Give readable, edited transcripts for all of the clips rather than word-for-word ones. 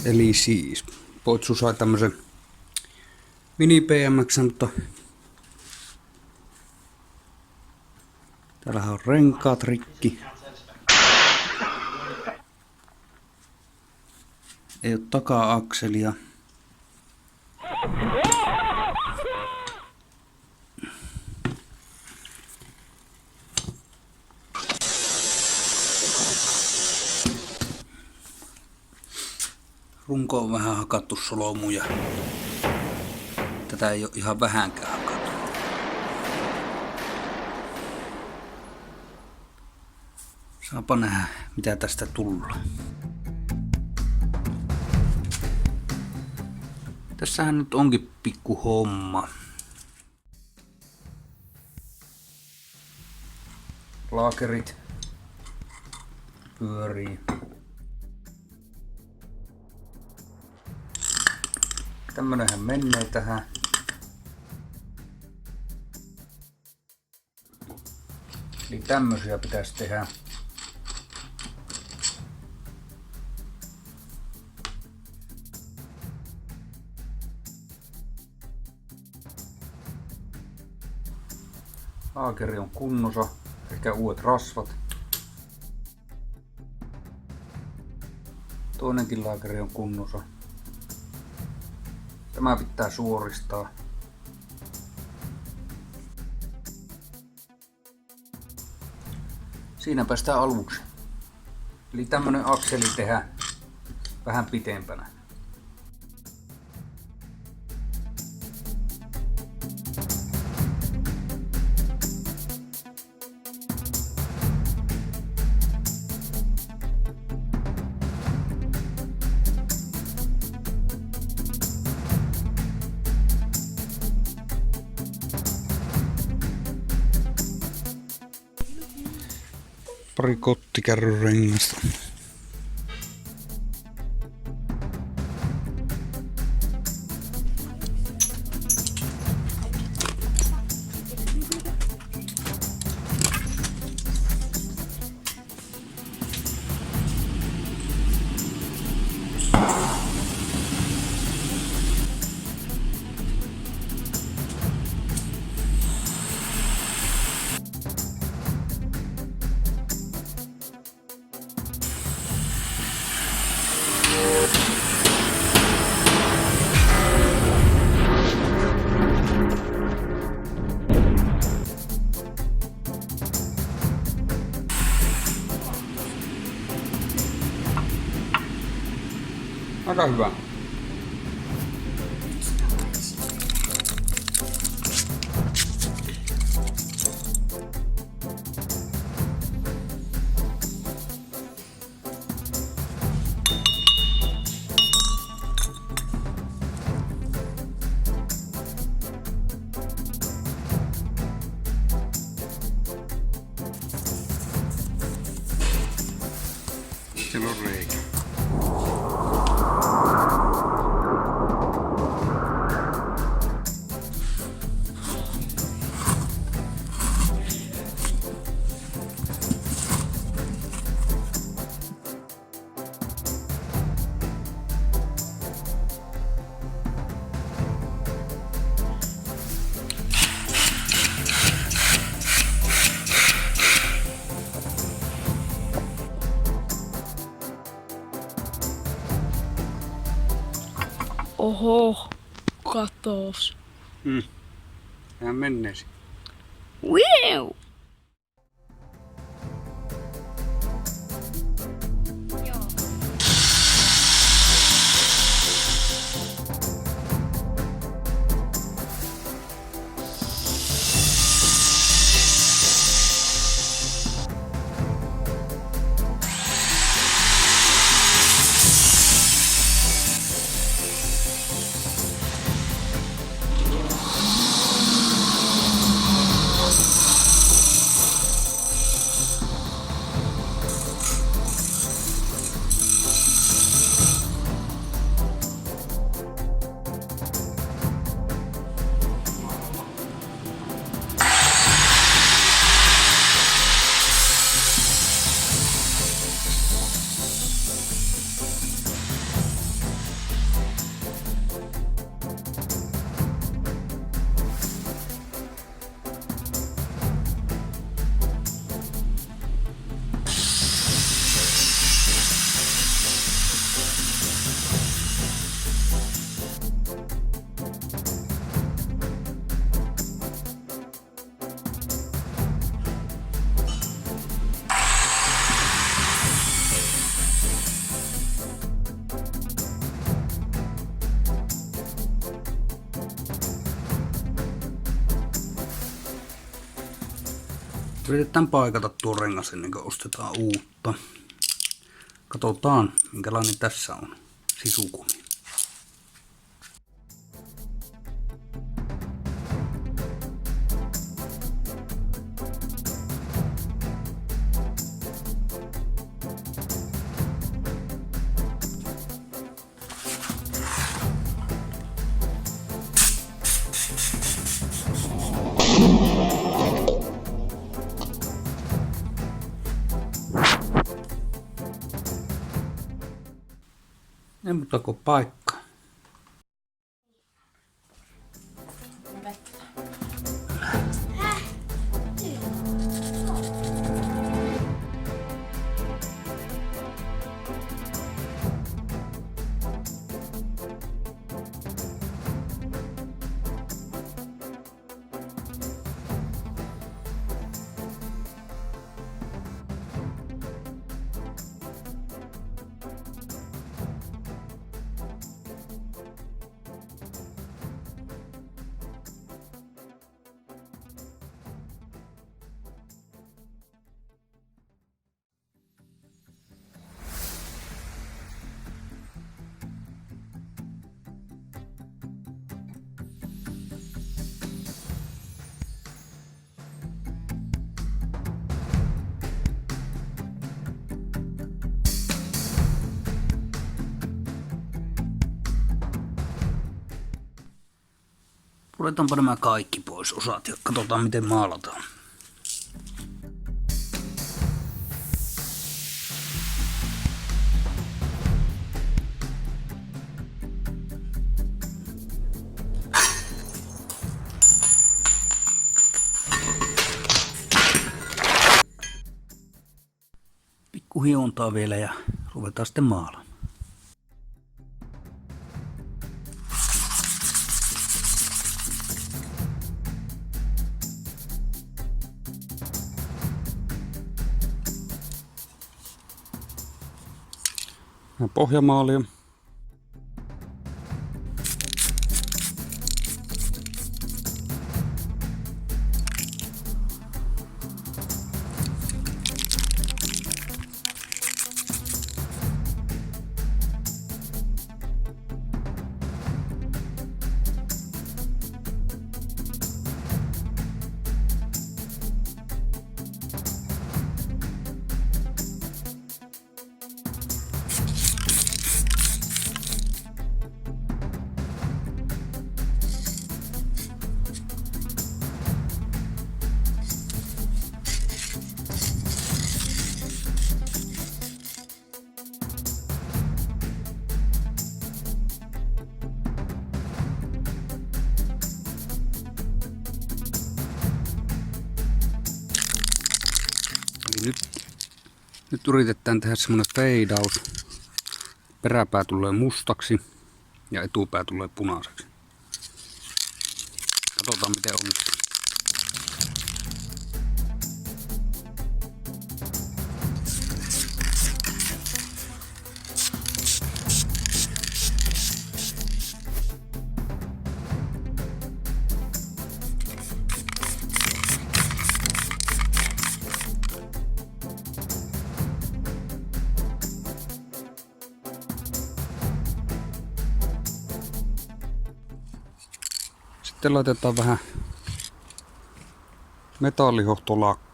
Eli siis Poitsu sai tämmösen mini PMX, mutta täällähän on renkaat rikki. Ei oo taka-akselia. Runko on vähän hakattu solmuja. Tätä ei oo ihan vähänkään hakattu. Saapa nähdä, mitä tästä tulee. Tässähän nyt onkin pikku homma. Laakerit pyörii. Tämmönenhän menee tähän. Eli tämmösiä pitäisi tehdä. Laakeri on kunnossa, ehkä uudet rasvat. Toinenkin laakeri on kunnossa. Tämä pitää suoristaa. Siinäpä sitä aluksi. Eli tämmönen akseli tehdään vähän pitempänä. Pari kottikärryn rengasta. Aika hyvä. Siellä on reikä. Oho, katos. Tähän menneesi. Wow! Yritetään paikata tuo rengas ennen kuin ostetaan uutta. Katsotaan minkälainen tässä on sisukumi. Ei muuta kuin paikka. Puretaanpa nämä kaikki pois osat ja katsotaan miten maalataan. Pikku hiontaa vielä ja ruvetaan sitten maalaamaan. Pohjamaalia. Nyt yritetään tehdä semmonen feidaus. Peräpää tulee mustaksi ja etupää tulee punaiseksi. Katsotaan miten onnistuu. Sitten laitetaan vähän metallihohtolakkaa.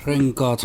renkaat.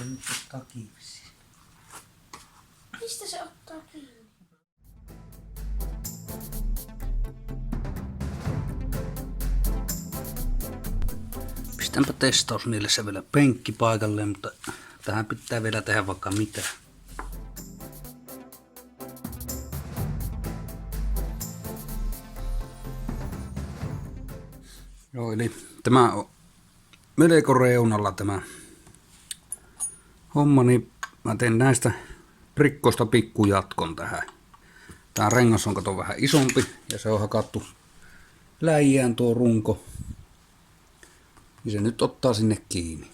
Nyt ottaa kiinni. Mistä se ottaa kiinni? Pistänpä testaus niille se vielä penkki paikalleen, mutta tähän pitää vielä tehdä vaikka mitä. Joo, eli tämä on melko reunalla tämä homma, niin mä teen näistä prikkoista pikkujatkon tähän. Tää rengas on kato vähän isompi ja se on hakattu läjään tuo runko. Niin se nyt ottaa sinne kiinni.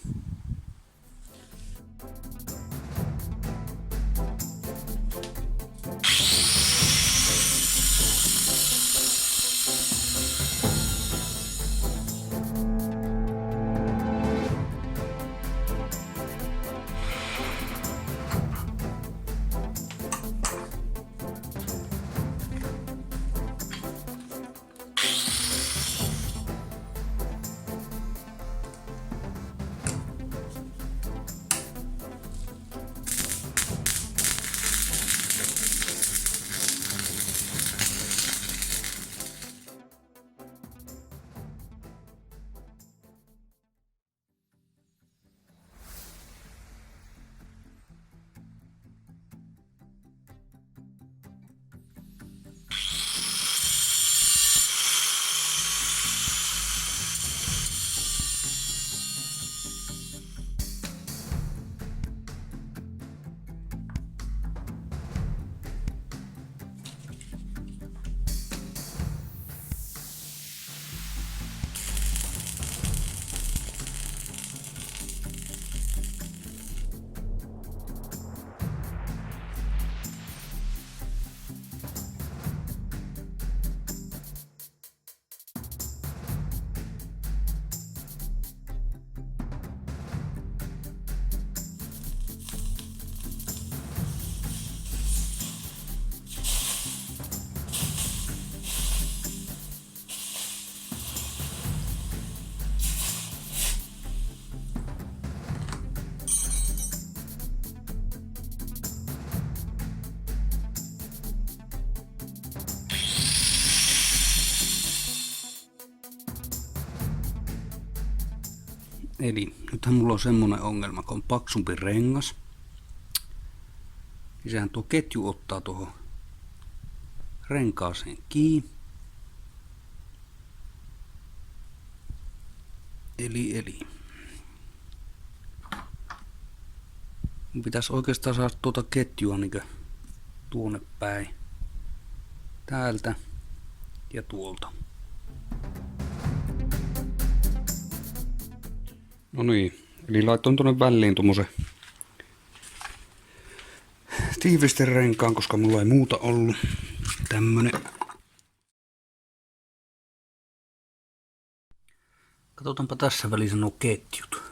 Eli nythän mulla on semmonen ongelma, kun on paksumpi rengas, niin sehän tuo ketju ottaa tuohon renkaaseen kiinni. Eli. Mun pitäisi oikeastaan saada tuota ketjua niinkö tuonne päin. Täältä ja tuolta. No niin, eli laitoin tuonne väliin tommosen tiivisterenkaan, koska mulla ei muuta ollut. Tämmönen. Katsotaanpa tässä välissä nuo ketjut.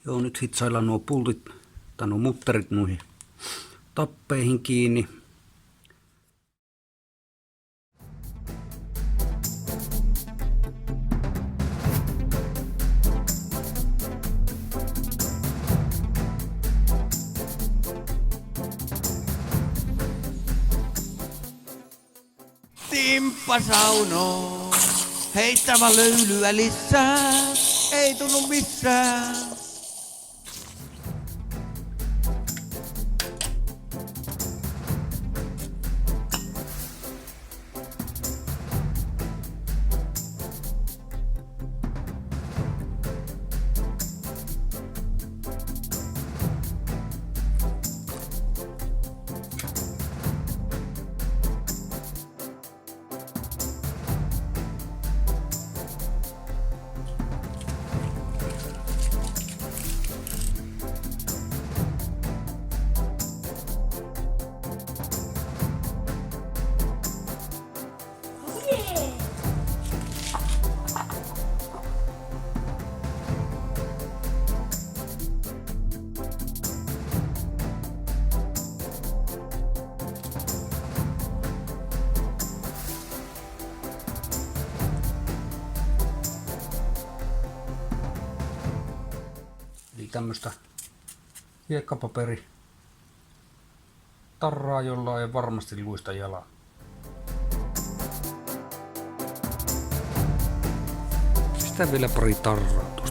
Joo, nyt hitsaillaan nuo pultit tai nuo mutterit noihin tappeihin kiinni. Timppa sauno, heittämä löylyä lisää, ei tunnu missään. Eli tämmöstä hiekkapaperi tarraa, jolla ei varmasti luista jalaa. Sitä vielä pari tarraa.